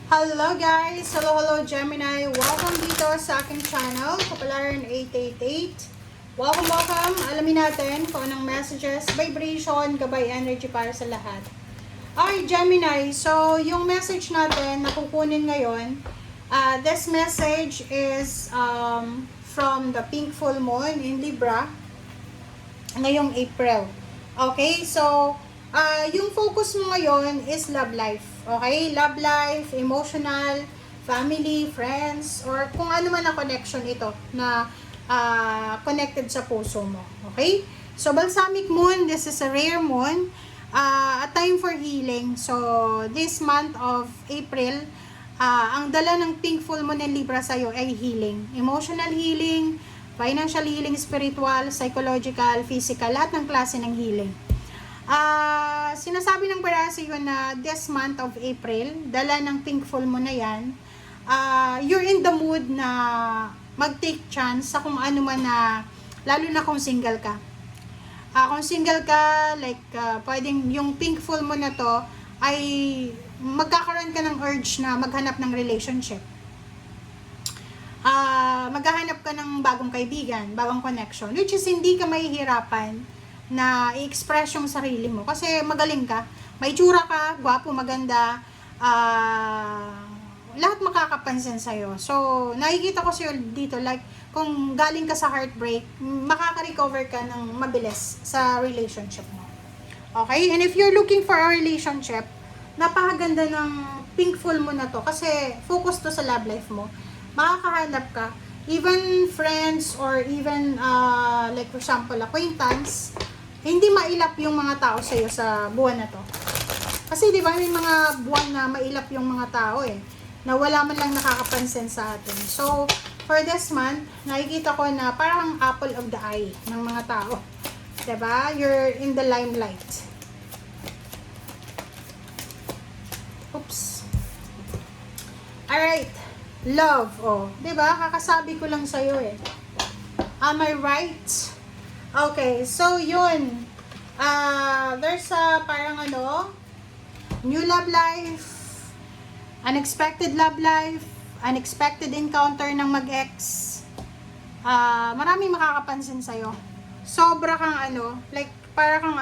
Hello guys! Hello Gemini! Welcome dito sa aking channel, Kapalaran 888. Welcome! Alamin natin kung anong messages, vibration, gabay energy para sa lahat. Okay, Gemini. So, yung message natin na kukunin ngayon, this message is from the pink full moon in Libra ngayong April. Okay? So, yung focus mo ngayon is love life. Okay? Love life, emotional, family, friends, or kung ano man ang connection ito na connected sa puso mo. Okay? So, balsamic moon, this is a rare moon. A time for healing. So, this month of April, ang dala ng pink full moon ng Libra sa'yo ay healing. Emotional healing, financial healing, spiritual, psychological, physical, lahat ng klase ng healing. Sinasabi ng Barasio na this month of April, dala ng pink full moon na yan, you're in the mood na mag-take chance sa kung ano man na, lalo na kung single ka. Kung single ka, like, pwedeng yung pink full moon na to, ay magkakaroon ka ng urge na maghanap ng relationship. Maghahanap ka ng bagong kaibigan, bagong connection, which is hindi ka mahihirapan na i-express yung sarili mo. Kasi magaling ka, may tsura ka, gwapo, maganda, lahat makakapansin sa'yo. So, nakikita ko sa'yo dito, like, kung galing ka sa heartbreak, makaka-recover ka ng mabilis sa relationship mo. Okay? And if you're looking for a relationship, napakaganda ng pink full mo na to kasi focus to sa love life mo. Makakahanap ka, even friends or even, like for example, acquaintance, hindi mailap yung mga tao sa'yo sa buwan na to. Kasi di ba may mga buwan na mailap yung mga tao na wala man lang nakakapansin sa atin. So, for this month, nakikita ko na parang apple of the eye ng mga tao. Diba? You're in the limelight. Oops. Alright. Love. Oh. Diba? Kakasabi ko lang sa'yo Am I right? Okay. So, yun. There's a parang new love life, unexpected love life, unexpected encounter ng mag-ex. Maraming makakapansin sa'yo. Sobra kang like, para kang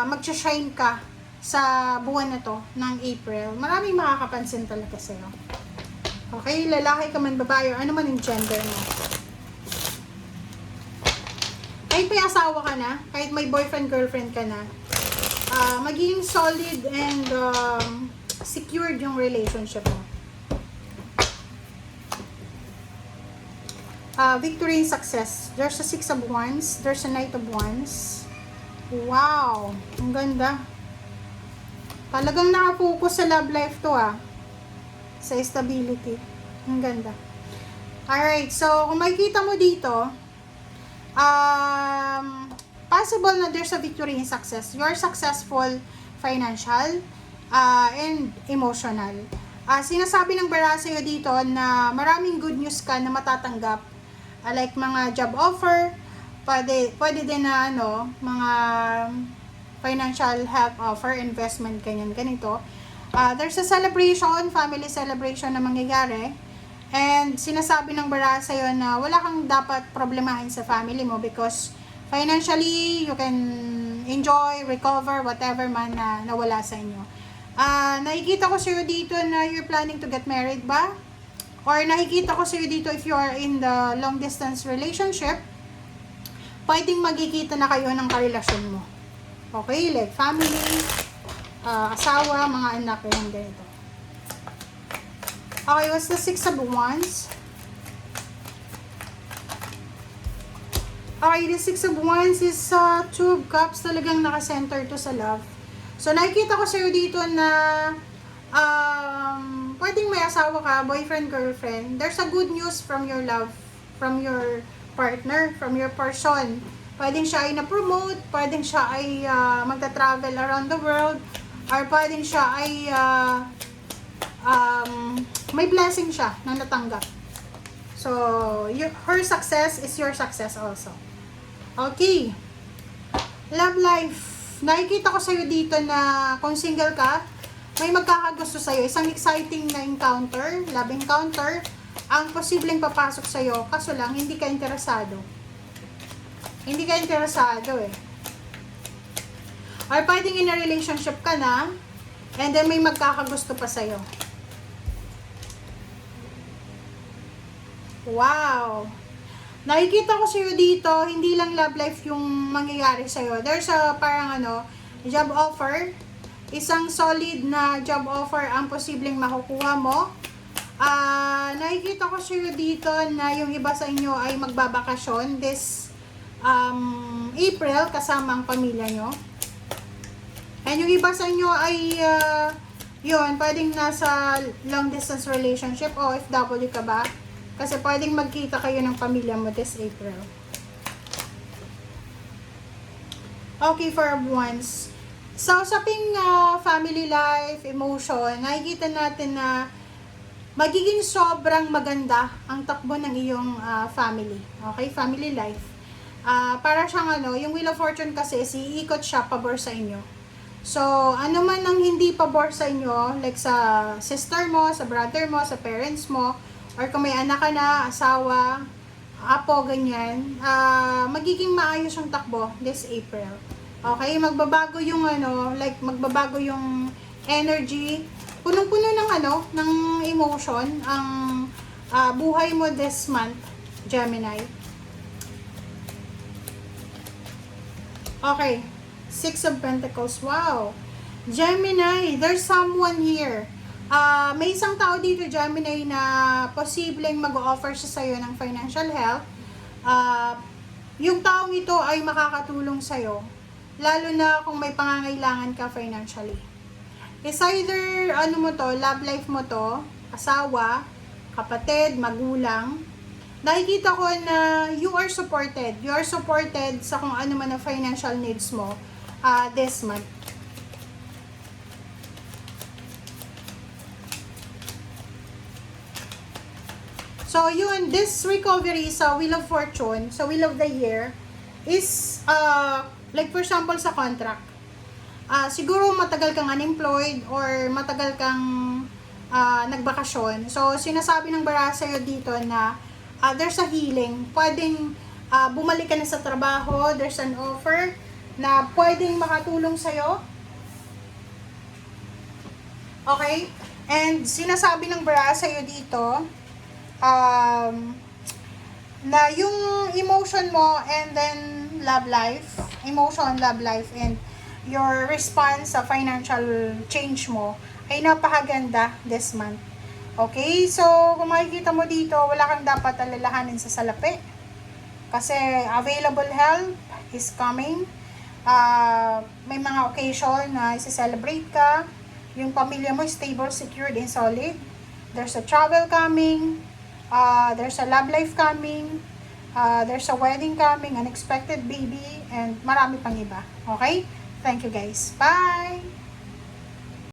magsha-shine ka sa buwan na to ng April. Maraming makakapansin talaga sa'yo. Okay? Lalaki ka man, babae, ano man yung gender mo. Kahit may asawa ka na, kahit may boyfriend, girlfriend ka na, magiging solid and secured yung relationship mo. Victory and success. There's a 6 of Wands. There's a Knight of Wands. Wow! Ang ganda. Talagang nakapokus sa love life to sa stability. Ang ganda. Alright, so kung makikita mo dito, possible na there's a victory and success. You're successful financial and emotional. Sinasabi ng Barasio dito na maraming good news ka na matatanggap. Like mga job offer, pwede din na mga financial help offer, investment, ganito. There's a celebration, family celebration na mangyayari. And sinasabi ng Barasio na wala kang dapat problemahin sa family mo because financially, you can enjoy, recover, whatever man na nawala sa inyo. Nakikita ko sa'yo dito na you're planning to get married ba? Or nakikita ko sa'yo dito if you are in the long distance relationship, pwedeng magkikita na kayo ng karelasyon mo. Okay? Like family, asawa, mga anak, yung ganito. Okay, what's the 6 of Wands? Okay, the 6 of Wands is 2 of Cups. Talagang nakacenter to sa love. So, nakikita ko sa'yo dito na pwedeng may asawa ka, boyfriend, girlfriend. There's a good news from your love, from your partner, from your person. Pwedeng siya ay na-promote, pwedeng siya ay magta-travel around the world, or pwedeng siya ay may blessing siya na natanggap. So, her success is your success also. Okay. Love life. Nakikita ko sa'yo dito na kung single ka, may magkakagusto sa'yo. Isang exciting na encounter, love encounter, ang posibleng papasok sa'yo. Kaso lang, hindi ka interesado. Hindi ka interesado eh. Or pwedeng in a relationship ka na, and then may magkakagusto pa sa'yo. Wow! Nakikita ko sa'yo dito, hindi lang love life yung mangyayari sa'yo. There's a parang job offer. Isang solid na job offer ang posibleng makukuha mo. Nakikita ko sa'yo dito na yung iba sa inyo ay magbabakasyon this April kasama ang pamilya nyo. And yung iba sa inyo ay yun, pwedeng nasa long distance relationship o OFW ka ba? Kasi pwedeng magkita kayo ng pamilya mo this April. Okay, for once. Sa usaping family life, emotion, nakikita natin na magiging sobrang maganda ang takbo ng iyong family. Okay, family life. Para siyang yung Wheel of Fortune kasi, iikot siya pabor sa inyo. So, ano man ang hindi pabor sa inyo, like sa sister mo, sa brother mo, sa parents mo, or kung may anak ka na, asawa, apo, ganyan, magiging maayos yung takbo this April. Okay, magbabago yung magbabago yung energy, punong-puno ng ng emotion ang buhay mo this month, Gemini. Okay, Six of Pentacles. Wow. Gemini, there's someone here. May isang tao dito, Gemini, na posibleng mag-offer siya sa'yo ng financial help. Yung taong ito ay makakatulong sa'yo, lalo na kung may pangangailangan ka financially. It's either, love life mo to, asawa, kapatid, magulang. Nakikita ko na you are supported. You are supported sa kung ano man ang financial needs mo this month. So, yun, this recovery sa Wheel of Fortune, sa Wheel of the Year, is, like for example, sa contract. Siguro matagal kang unemployed or matagal kang nagbakasyon. So, sinasabi ng baraha sa'yo dito na there's a healing. Pwedeng bumalik ka na sa trabaho, there's an offer na pwedeng makatulong sa'yo. Okay? And sinasabi ng baraha sa'yo dito, na yung emotion mo and then love life, emotion, love life, and your response sa financial change mo ay napakaganda this month. Okay? So, kung makikita mo dito, wala kang dapat alalahanin sa salapi. Kasi available help is coming. May mga occasion na isi-celebrate ka. Yung pamilya mo stable, secured, and solid. There's a travel coming. There's a love life coming, there's a wedding coming, unexpected baby, and marami pang iba. Okay? Thank you guys. Bye!